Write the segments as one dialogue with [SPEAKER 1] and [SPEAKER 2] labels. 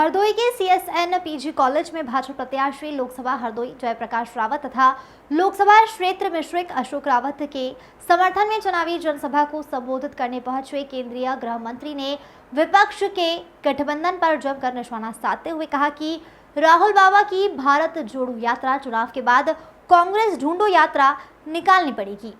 [SPEAKER 1] हरदोई के CSN PG college में भाजपा प्रत्याशी लोकसभा हरदोई जयप्रकाश रावत तथा लोकसभा क्षेत्र मिश्रिक अशोक रावत के समर्थन में चुनावी जनसभा को संबोधित करने पहुंचे केंद्रीय गृह मंत्री ने विपक्ष के गठबंधन पर जमकर निशाना साधते हुए कहा कि राहुल बाबा की भारत जोड़ो यात्रा चुनाव के बाद कांग्रेस ढूंढो यात्रा निकालनी पड़ेगी।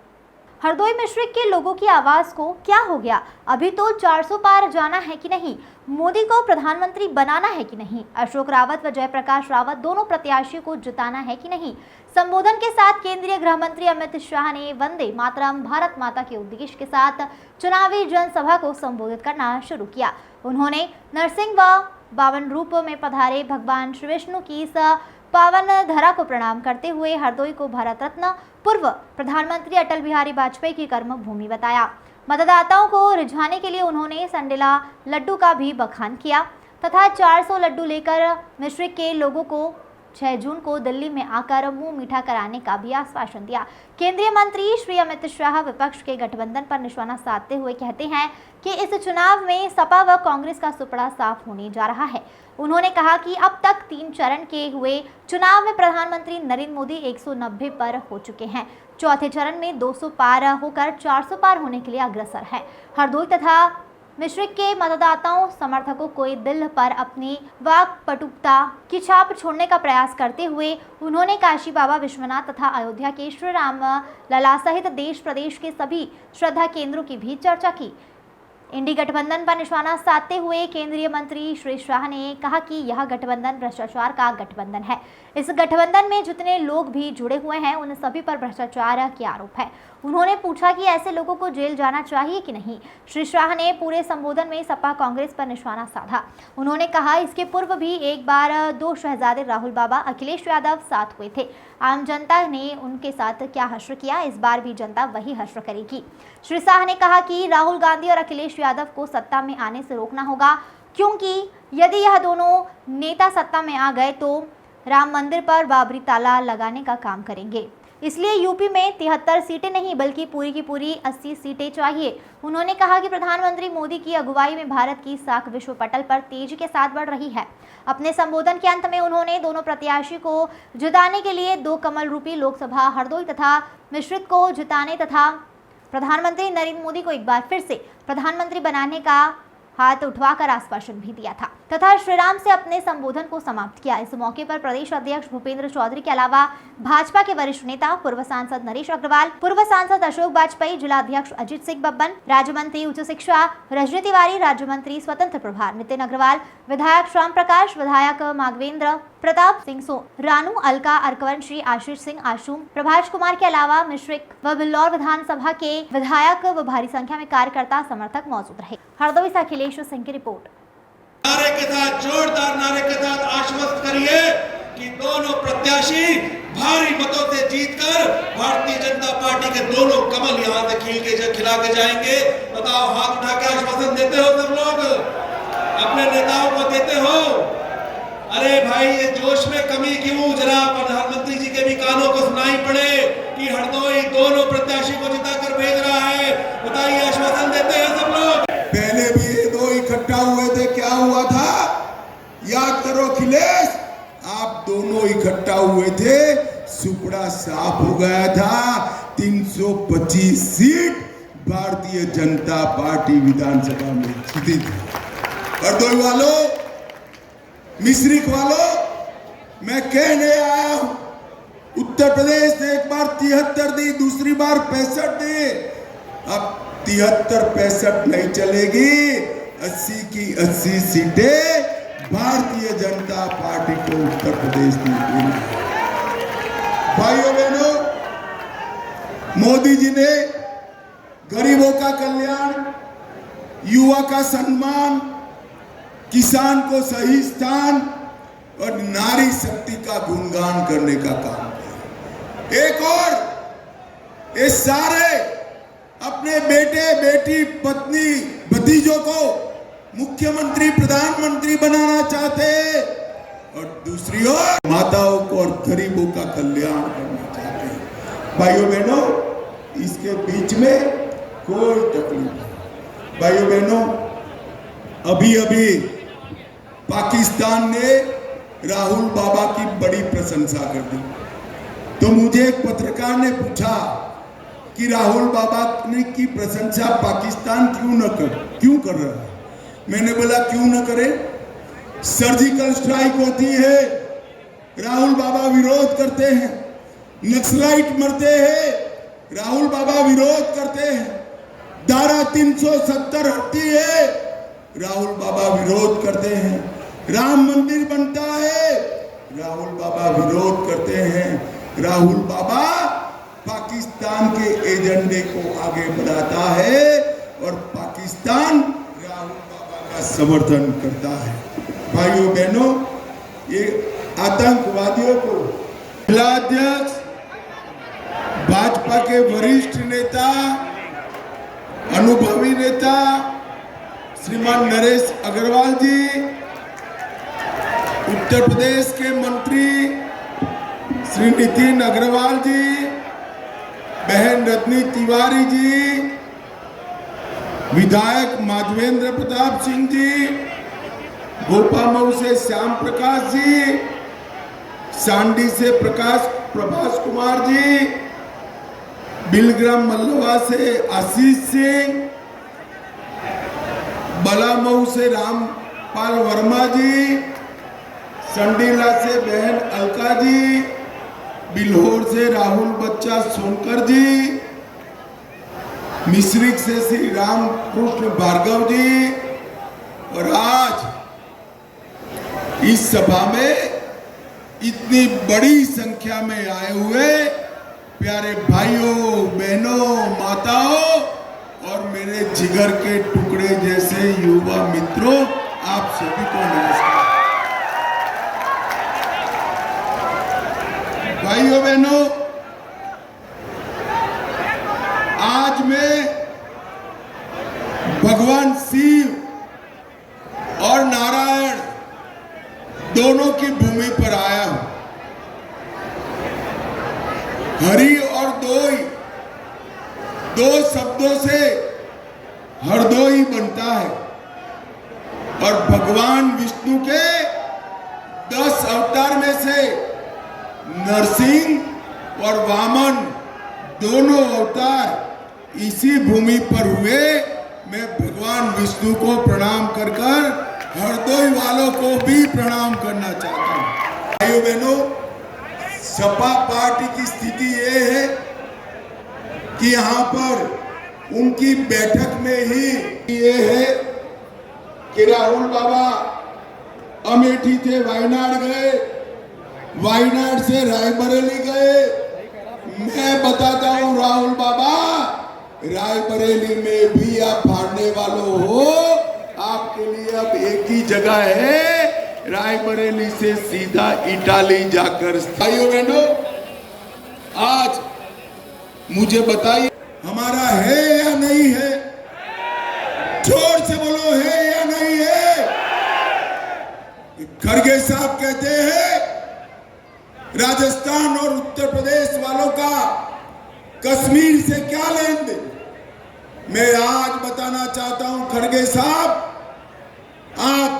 [SPEAKER 1] हरदोई मिश्रिक के लोगों की आवाज को क्या हो गया? अभी तो 400 पार जाना है कि नहीं? मोदी को प्रधानमंत्री बनाना है कि नहीं? अशोक रावत व जयप्रकाश रावत दोनों प्रत्याशियों को जिताना है कि नहीं? संबोधन के साथ केंद्रीय गृह मंत्री अमित शाह ने वंदे मातरम भारत माता के उद्देश्य के साथ चुनावी जनसभा को संबोधित करना शुरू किया। उन्होंने नरसिंह व बावन रूप में पधारे भगवान श्री विष्णु की इस पावन धरा को प्रणाम करते हुए हरदोई को भारत रत्न पूर्व प्रधानमंत्री अटल बिहारी वाजपेयी की कर्म भूमि बताया। मतदाताओं को रिझाने के लिए उन्होंने संडेला लड्डू का भी बखान किया तथा 400 लड्डू लेकर मिश्रिक के लोगों को 6 जून को दिल्ली में आकर मुंह मीठा कराने का भी आश्वासन दिया। केंद्रीय मंत्री श्री अमित शाह विपक्ष के गठबंधन पर निशाना साधते हुए कहते हैं कि इस चुनाव में सपा व कांग्रेस का सुपड़ा साफ होने जा रहा है। उन्होंने कहा कि अब तक 3 चरण के हुए चुनाव में प्रधानमंत्री नरेंद्र मोदी 190 पर हो चुके हैं। चौथे चरण में 200 पार होकर 400 पार होने के लिए अग्रसर है। हरदोई तथा मिश्रिक के मतदाताओं समर्थकों को दिल पर अपनी वाकपटुता की छाप छोड़ने का प्रयास करते हुए उन्होंने काशी बाबा विश्वनाथ तथा अयोध्या के श्री राम लला सहित देश प्रदेश के सभी श्रद्धा केंद्रों की भी चर्चा की। इंडी गठबंधन पर निशाना साधते हुए केंद्रीय मंत्री श्री शाह ने कहा कि यह गठबंधन भ्रष्टाचार का गठबंधन है। इस गठबंधन में जितने लोग भी जुड़े हुए हैं उन सभी पर भ्रष्टाचार के आरोप है। उन्होंने पूछा कि ऐसे लोगों को जेल जाना चाहिए कि नहीं। श्री शाह ने पूरे संबोधन में सपा कांग्रेस पर निशाना साधा। उन्होंने कहा इसके पूर्व भी एक बार 2 शहजादे राहुल बाबा अखिलेश यादव साथ हुए थे। आम जनता ने उनके साथ क्या हश्र किया, इस बार भी जनता वही हश्र करेगी। श्री शाह ने कहा कि राहुल गांधी और अखिलेश यादव को सत्ता में आने से रोकना होगा, क्योंकि यदि यह दोनों नेता सत्ता में आ गए तो राम मंदिर पर बाबरी ताला लगाने का काम करेंगे। इसलिए यूपी में 73 सीटें नहीं बल्कि पूरी की पूरी 80 सीटें चाहिए। उन्होंने कहा कि प्रधानमंत्री मोदी की अगुवाई में भारत की साख विश्व पटल पर तेजी के साथ बढ़ रही है। अपने संबोधन के अंत में उन्होंने दोनों प्रत्याशी को जिताने के लिए 2 कमल रूपी लोकसभा हरदोई तथा मिश्रिक को जिताने तथा प्रधानमंत्री नरेंद्र मोदी को एक बार फिर से प्रधानमंत्री बनाने का हाथ उठवाकर आश्वासन भी दिया था तथा श्रीराम से अपने संबोधन को समाप्त किया। इस मौके पर प्रदेश अध्यक्ष भूपेंद्र चौधरी के अलावा भाजपा के वरिष्ठ नेता पूर्व सांसद नरेश अग्रवाल, पूर्व सांसद अशोक वाजपेयी, जिला अध्यक्ष अजित सिंह बब्बन, राज्य मंत्री उच्च शिक्षा रजनी तिवारी, राज्य मंत्री स्वतंत्र प्रभार नितिन अग्रवाल, विधायक श्याम प्रकाश, विधायक माघवेंद्र प्रताप सिंह रानू, अलका अर्कवंशी, आशीष सिंह आशूम, प्रभाष कुमार के अलावा मिश्रिक व बिल्लौर विधानसभा के विधायक व भारी संख्या में कार्यकर्ता समर्थक मौजूद रहे। हरदोई से अखिलेश सिंह की रिपोर्ट।
[SPEAKER 2] नारे के साथ, जोरदार नारे के साथ आश्वस्त करिए कि दोनों प्रत्याशी भारी मतों से जीतकर भारतीय जनता पार्टी के दोनों कमल यहां से खिला के जाएंगे। बताओ, हाथ उठा के आश्वासन देते हो सब लोग? अपने नेताओं को देते हो? अरे भाई, ये जोश में कमी क्यों? जरा प्रधानमंत्री जी के भी कानों को सुनाई पड़े कि हरदोई दोनों प्रत्याशी को जिताकर भेज रहा है। बताइए, आश्वासन देते हैं सब लोग?
[SPEAKER 3] पहले भी ये 2 इकट्ठा हुए थे, क्या हुआ था याद करो अखिलेश? आप दोनों इकट्ठा हुए थे, सुपड़ा साफ हो गया था। 325 सीट भारतीय जनता पार्टी विधानसभा में जीती थी। हरदोई वालों, मिश्रिक वालों, मैं कहने आया हूं, उत्तर प्रदेश ने एक बार 73 दी, दूसरी बार 65 दी। अब 73-65 नहीं चलेगी, 80 की 80 सीटें भारतीय जनता पार्टी को उत्तर प्रदेश में देनी। भाइयों बहनों, मोदी जी ने गरीबों का कल्याण, युवा का सम्मान, किसान को सही स्थान और नारी शक्ति का गुणगान करने का काम किया। एक और, ये सारे अपने बेटे बेटी पत्नी भतीजों को मुख्यमंत्री प्रधानमंत्री बनाना चाहते और दूसरी ओर माताओं को और गरीबों का कल्याण करना चाहते हैं। भाइयों बहनों, इसके बीच में कोई तकलीफ नहीं। भाइयों बहनों, अभी अभी पाकिस्तान ने राहुल बाबा की बड़ी प्रशंसा कर दी। तो मुझे एक पत्रकार ने पूछा कि राहुल बाबा ने की प्रशंसा पाकिस्तान क्यों कर रहा है। मैंने बोला क्यों न करे, सर्जिकल स्ट्राइक होती है, राहुल बाबा विरोध करते हैं, नक्सलाइट मरते हैं, राहुल बाबा विरोध करते हैं, धारा 370 हटती है, राहुल बाबा विरोध करते हैं, राम मंदिर बनता है, राहुल बाबा विरोध करते हैं। राहुल बाबा पाकिस्तान के एजेंडे को आगे बढ़ाता है और पाकिस्तान राहुल बाबा का समर्थन करता है। भाइयों बहनों, ये आतंकवादियों को जिला अध्यक्ष, भाजपा के वरिष्ठ नेता, अनुभवी नेता श्रीमान नरेश अग्रवाल जी, उत्तर प्रदेश के मंत्री श्री नितिन अग्रवाल जी, बहन रत्नी तिवारी जी, विधायक माधवेंद्र प्रताप सिंह जी, गोपामऊ से श्याम प्रकाश जी, सांडी से प्रभास कुमार जी, बिलग्राम मल्लवा से आशीष सिंह, बलामऊ से रामपाल वर्मा जी, संडीला से बहन अलका जी, बिल्होर से राहुल बच्चा सोनकर जी, मिश्रिक से श्री राम कृष्ण भार्गव जी, और आज इस सभा में इतनी बड़ी संख्या में आए हुए प्यारे भाइयों बहनों माताओं और मेरे जिगर के टुकड़े जैसे युवा मित्रों, आप सभी को नमस्कार। भाइयों बहनों, आज मैं भगवान शिव और नारायण दोनों की भूमि पर आया हूं। हरि और दोई, दो शब्दों से हरदोई बनता है और भगवान विष्णु के 10 अवतार में से नरसिंह और वामन दोनों अवतार इसी भूमि पर हुए। मैं भगवान विष्णु को प्रणाम कर हरदोई वालों को भी प्रणाम करना चाहता हूं। भाइयों बहनों, सपा पार्टी की स्थिति ये है कि यहाँ पर उनकी बैठक में ही ये है कि राहुल बाबा अमेठी थे वायनाड गए, वायनाड से रायबरेली गए। मैं बताता हूं राहुल बाबा, रायबरेली में भी आप हारने वालों हो। आपके लिए अब एक ही जगह है, रायबरेली से सीधा इटाली जाकर। भाइयों बहनों, आज मुझे बताइए हमारा है या नहीं है? जोर से बोलो, है या नहीं है? खड़गे साहब कहते हैं राजस्थान और उत्तर प्रदेश वालों का कश्मीर से क्या लेन देन। मैं आज बताना चाहता हूं खड़गे साहब, आप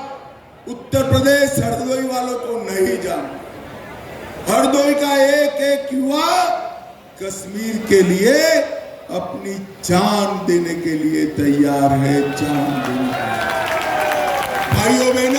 [SPEAKER 3] उत्तर प्रदेश हरदोई वालों को नहीं जानते। हरदोई का एक एक युवा कश्मीर के लिए अपनी जान देने के लिए तैयार है, जान देने के लिए। भाइयों बहनों,